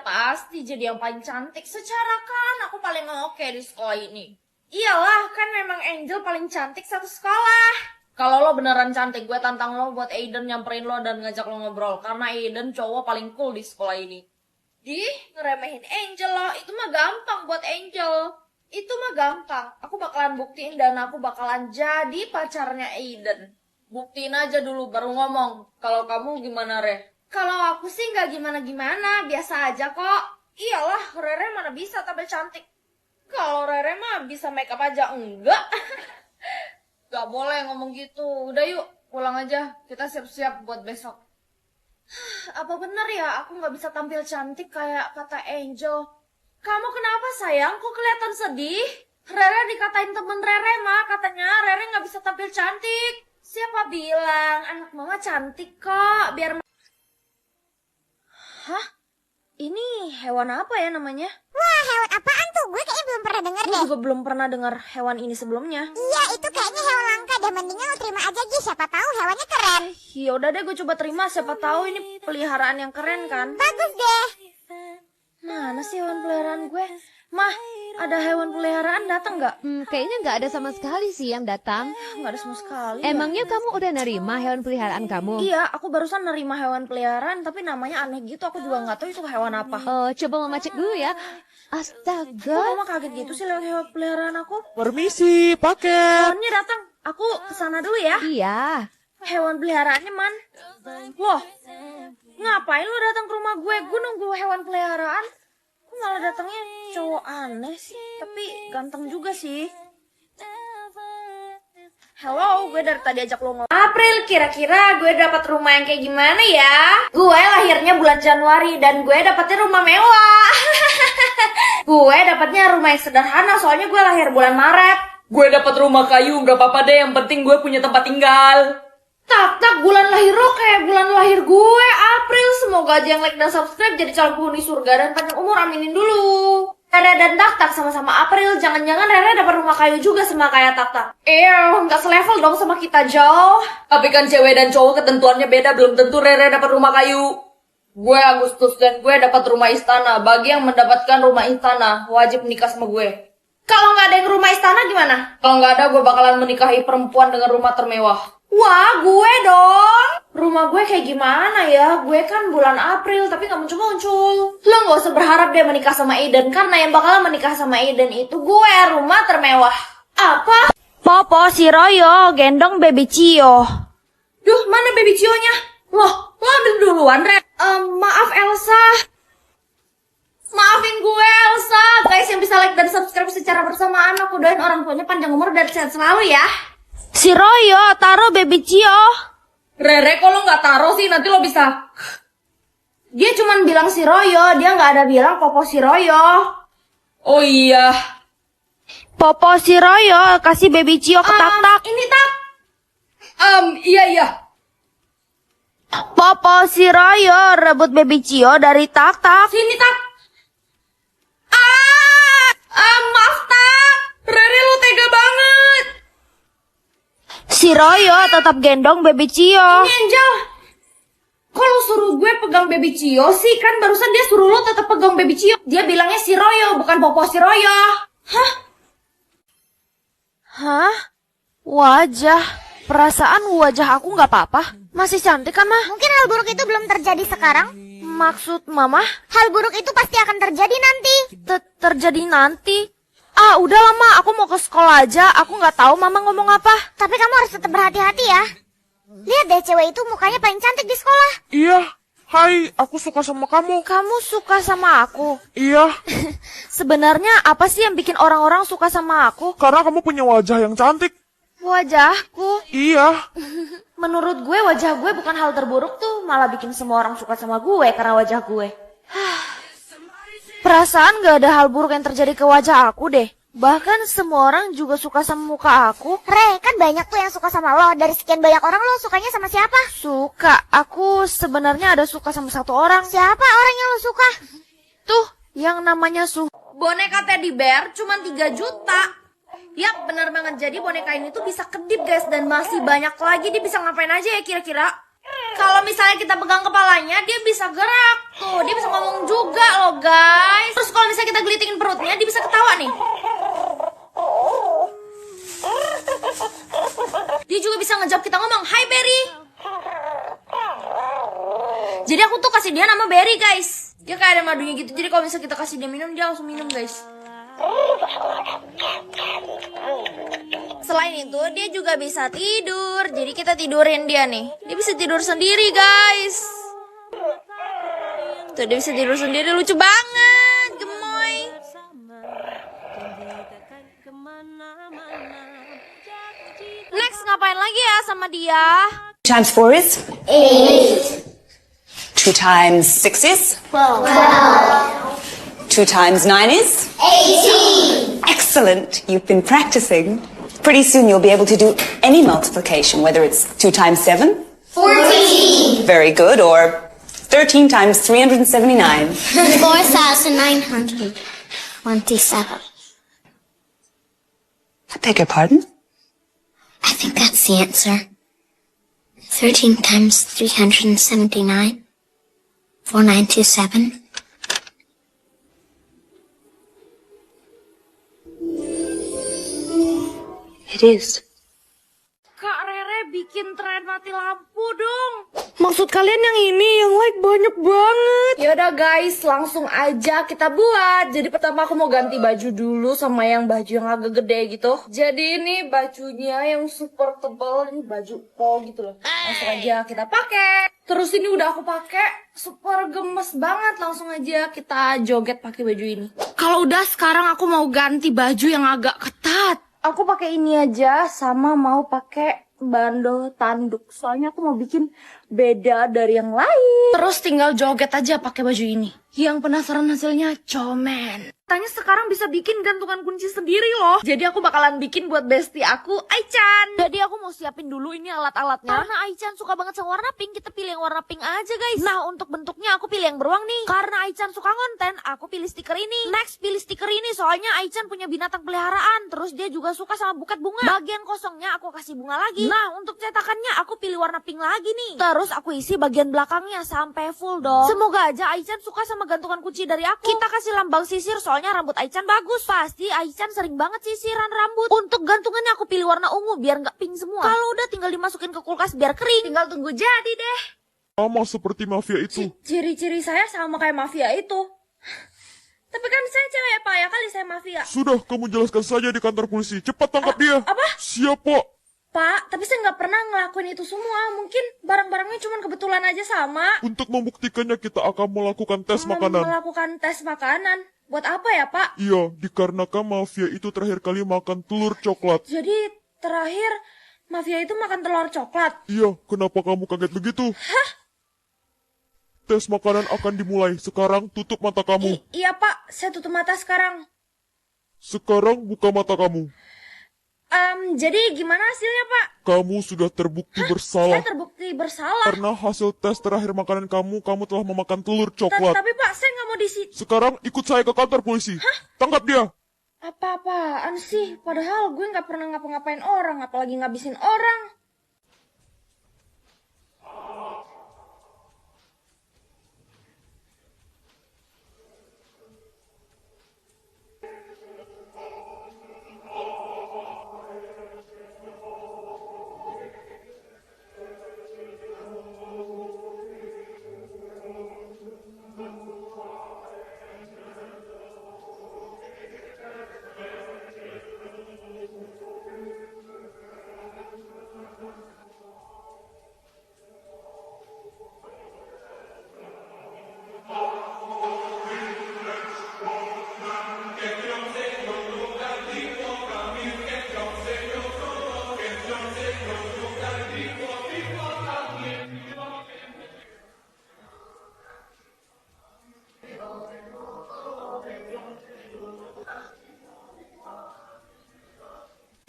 pasti jadi yang paling cantik. Secara kan aku paling oke di sekolah ini. Iyalah, kan memang Angel paling cantik satu sekolah. Kalau lo beneran cantik, gue tantang lo buat Aiden nyamperin lo dan ngajak lo ngobrol. Karena Aiden cowok paling cool di sekolah ini. Ngeremehin Angel lo, itu mah gampang buat Angel. Itu mah gampang. Aku bakalan buktiin dan aku bakalan jadi pacarnya Aiden. Buktiin aja dulu baru ngomong. Kalau kamu gimana, Re? Kalau aku sih nggak gimana-gimana, biasa aja kok. Iyalah, Rere mana bisa tampil cantik. Kalau Rere mah bisa make up aja, enggak. Gak boleh ngomong gitu. Udah yuk, pulang aja. Kita siap-siap buat besok. Apa bener ya aku nggak bisa tampil cantik kayak kata Angel? Kamu kenapa sayang? Kok kelihatan sedih? Rere dikatain temen Rere mah, katanya Rere nggak bisa tampil cantik. Siapa bilang? Anak mama cantik kok. Biar... Hah? Ini hewan apa ya namanya? Wah, hewan apaan tuh? Gue kayaknya belum pernah denger Gue deh. juga belum pernah dengar hewan ini sebelumnya. Iya, itu kayaknya hewan langka deh. Mendingan lo terima aja, Gi. Siapa tahu hewannya keren. Ya udah deh, gue coba terima. Siapa tahu ini peliharaan yang keren kan? Bagus deh. Mana sih hewan peliharaan gue? Mah, ada hewan peliharaan datang nggak? Kayaknya nggak ada sama sekali sih yang datang. Nggak ada sama sekali. Emangnya kamu udah nerima hewan peliharaan kamu? Iya, aku barusan nerima hewan peliharaan, tapi namanya aneh gitu. Aku juga nggak tahu itu hewan apa. Oh, coba mama cek dulu ya. Kok Astaga. mama kaget gitu sih lihat hewan peliharaan aku? Permisi, paket. Hewannya datang. Aku kesana dulu ya. Iya. Hewan peliharaannya, Man. Loh, ngapain lu datang ke rumah gue? Gue nunggu hewan peliharaan. Kok malah datangnya cowok aneh sih? Tapi ganteng juga sih. Halo, gue dari tadi ajak lo ngomong. April, kira-kira gue dapat rumah yang kayak gimana ya? Gue lahirnya bulan Januari dan gue dapatnya rumah mewah. Gue dapatnya rumah yang sederhana soalnya gue lahir bulan Maret. Gue dapat rumah kayu, gak apa-apa deh, yang penting gue punya tempat tinggal. Tak, bulan lahir lo kayak bulan lahir gue, April. Semoga aja yang like dan subscribe jadi calon penghuni surga dan panjang umur, aminin dulu. Rere dan Tak sama-sama April. Jangan-jangan Rere dapat rumah kayu juga sama kayak Tak. Nggak selevel dong sama kita, Jo. Tapi kan cewek dan cowok ketentuannya beda, belum tentu Rere dapat rumah kayu. Gue Agustus dan gue dapat rumah istana. Bagi yang mendapatkan rumah istana, wajib menikah sama gue. Kalau nggak ada yang rumah istana gimana? Kalau nggak ada, gue bakalan menikahi perempuan dengan rumah termewah. Wah, gue dong. Rumah gue kayak gimana ya? Gue kan bulan April, tapi nggak muncul-muncul. Lo nggak usah berharap dia menikah sama Aiden, karena yang bakalan menikah sama Aiden itu gue, rumah termewah. Apa? Popo, si Royo, gendong baby Cio. Duh, mana baby Cio-nya? Loh, lo ambil duluan, Red. Maaf, Elsa. Maafin gue, Elsa. Guys yang bisa like dan subscribe secara bersamaan, aku doain orang tuanya panjang umur dan sehat selalu ya. Si Royo, taruh baby Cio. Rere, kok lo nggak taruh sih? Nanti lo bisa... Dia cuman bilang si Royo, dia nggak ada bilang Popo si Royo. Oh iya. Popo si Royo, kasih baby Cio ke Tak. Ini Tak. Iya. Popo si Royo, rebut baby Cio dari Tak. Sini Tak. Maaf Tak. Rere, lo tega banget. Si Royo tetap gendong baby Cio. Ini Angel. Kok lo suruh gue pegang baby Cio sih? Kan barusan dia suruh lo tetap pegang baby Cio. Dia bilangnya si Royo, bukan Popo si Royo. Hah? Wajah. Perasaan wajah aku nggak apa-apa. Masih cantik kan, Mah? Mungkin hal buruk itu belum terjadi sekarang. Maksud Mama? Hal buruk itu pasti akan terjadi nanti. Terjadi nanti. Udah lama, aku mau ke sekolah aja. Aku nggak tahu Mama ngomong apa. Tapi kamu harus tetap berhati-hati ya. Lihat deh, cewek itu mukanya paling cantik di sekolah. Iya, hai, aku suka sama kamu. Kamu suka sama aku? Iya, Sebenarnya apa sih yang bikin orang-orang suka sama aku? karena kamu punya wajah yang cantik. Wajahku. Iya, Menurut gue wajah gue bukan hal terburuk tuh. Malah bikin semua orang suka sama gue karena wajah gue. Perasaan gak ada hal buruk yang terjadi ke wajah aku deh. Bahkan semua orang juga suka sama muka aku. Re, kan banyak tuh yang suka sama lo. Dari sekian banyak orang lo sukanya sama siapa? Suka. Aku sebenarnya ada suka sama satu orang. Siapa orang yang lo suka? Tuh, yang namanya Boneka teddy bear cuma 3 juta. Yap, benar banget. Jadi boneka ini tuh bisa kedip, guys. Dan masih banyak lagi. Dia bisa ngapain aja ya kira-kira? Kalau misalnya kita pegang kepalanya, dia bisa gerak. Tuh, dia bisa ngomong juga loh, guys. jawab kita ngomong, "Hai Berry." Jadi aku tuh kasih dia nama Berry, guys. Dia kayak ada madunya gitu. Jadi kalau misalnya kita kasih dia minum, dia langsung minum, guys. Selain itu, dia juga bisa tidur. Jadi kita tidurin dia nih. Dia bisa tidur sendiri, guys. Tuh, dia bisa tidur sendiri. Lucu banget, gemoy. Next, ngapain lagi ya sama dia? 2 times 4 is? 8. 2 times 6 is? 2 times 9 is? 18. Excellent. You've been practicing. Pretty soon you'll be able to do any multiplication, whether it's 2 times 7? 14. Very good. Or 13 times 379. 4,927. I beg your pardon? I think that's the answer. 13 times 379. 4927. It is. Kak Rere bikin tren mati lampu dong. Maksud kalian yang ini, yang like banyak banget. Yaudah guys, langsung aja kita buat. Jadi pertama aku mau ganti baju dulu sama yang baju yang agak gede gitu. Jadi ini bajunya yang super tebal, ini baju pol gitu loh. Langsung aja kita pakai. Terus ini udah aku pakai, super gemes banget. Langsung aja kita joget pakai baju ini. Kalau udah sekarang aku mau ganti baju yang agak ketat. Aku pakai ini aja sama mau pakai bandol tanduk. Soalnya aku mau bikin beda dari yang lain. Terus tinggal joget aja pakai baju ini. Yang penasaran hasilnya, comen. Katanya sekarang bisa bikin gantungan kunci sendiri loh. Jadi aku bakalan bikin buat bestie aku, Aichan. Jadi aku mau siapin dulu ini alat-alatnya. Karena Aichan suka banget sama warna pink, kita pilih yang warna pink aja guys. Nah untuk bentuknya aku pilih yang beruang nih. Karena Aichan suka konten, aku pilih stiker ini. Next pilih stiker ini soalnya Aichan punya binatang peliharaan. Terus dia juga suka sama buket bunga. Bagian kosongnya aku kasih bunga lagi. Nah untuk cetakannya aku pilih warna pink lagi nih. Terus aku isi bagian belakangnya sampai full dong. Semoga aja Aichan suka sama gantungan kunci dari aku. Kita kasih lambang sisir soalnya rambut Aichan bagus. Pasti Aichan sering banget sisiran rambut. Untuk gantungannya aku pilih warna ungu biar nggak pink semua. Kalau udah tinggal dimasukin ke kulkas biar kering. Tinggal tunggu jadi deh. Sama seperti mafia itu. Ciri-ciri saya sama kayak mafia itu. Tapi kan saya cewek Pak, ya kali saya mafia. Sudah, kamu jelaskan saja di kantor polisi. Cepat tangkap dia. Apa? Siap, Pak. Pak, tapi saya nggak pernah ngelakuin itu semua. Mungkin barang-barangnya cuma kebetulan aja sama. Untuk membuktikannya kita akan melakukan tes makanan. Melakukan tes makanan. Buat apa ya, Pak? Iya, dikarenakan mafia itu terakhir kali makan telur coklat. Jadi terakhir mafia itu makan telur coklat. Iya, kenapa kamu kaget begitu? Hah? Tes makanan akan dimulai. Sekarang tutup mata kamu. Iya, Pak. Saya tutup mata sekarang. Sekarang buka mata kamu. Jadi gimana hasilnya, Pak? Kamu sudah terbukti bersalah. Saya terbukti bersalah. Karena hasil tes terakhir makanan kamu telah memakan telur coklat. Tapi Pak, saya nggak mau Sekarang ikut saya ke kantor polisi. Tangkap dia. Apa-apaan sih? Padahal gue nggak pernah ngapa-ngapain orang, apalagi ngabisin orang.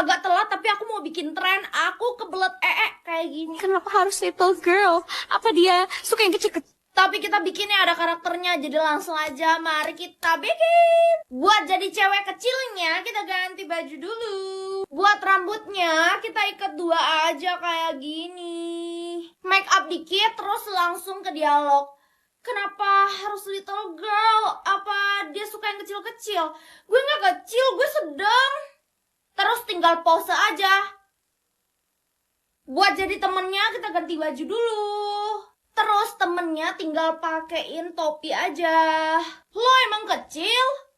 Agak telat tapi aku mau bikin tren. Aku kebelet kayak gini. Kenapa harus little girl? Apa dia suka yang kecil-kecil? Tapi kita bikinnya ada karakternya, jadi langsung aja mari kita bikin. Buat jadi cewek kecilnya kita ganti baju dulu. Buat rambutnya kita ikat dua aja kayak gini. Make up dikit terus langsung ke dialog. Kenapa harus little girl? Apa dia suka yang kecil-kecil? Gue gak kecil, gue sedang. Terus tinggal pose aja. Buat jadi temennya kita ganti baju dulu. Terus temennya tinggal pakein topi aja. Lo emang kecil?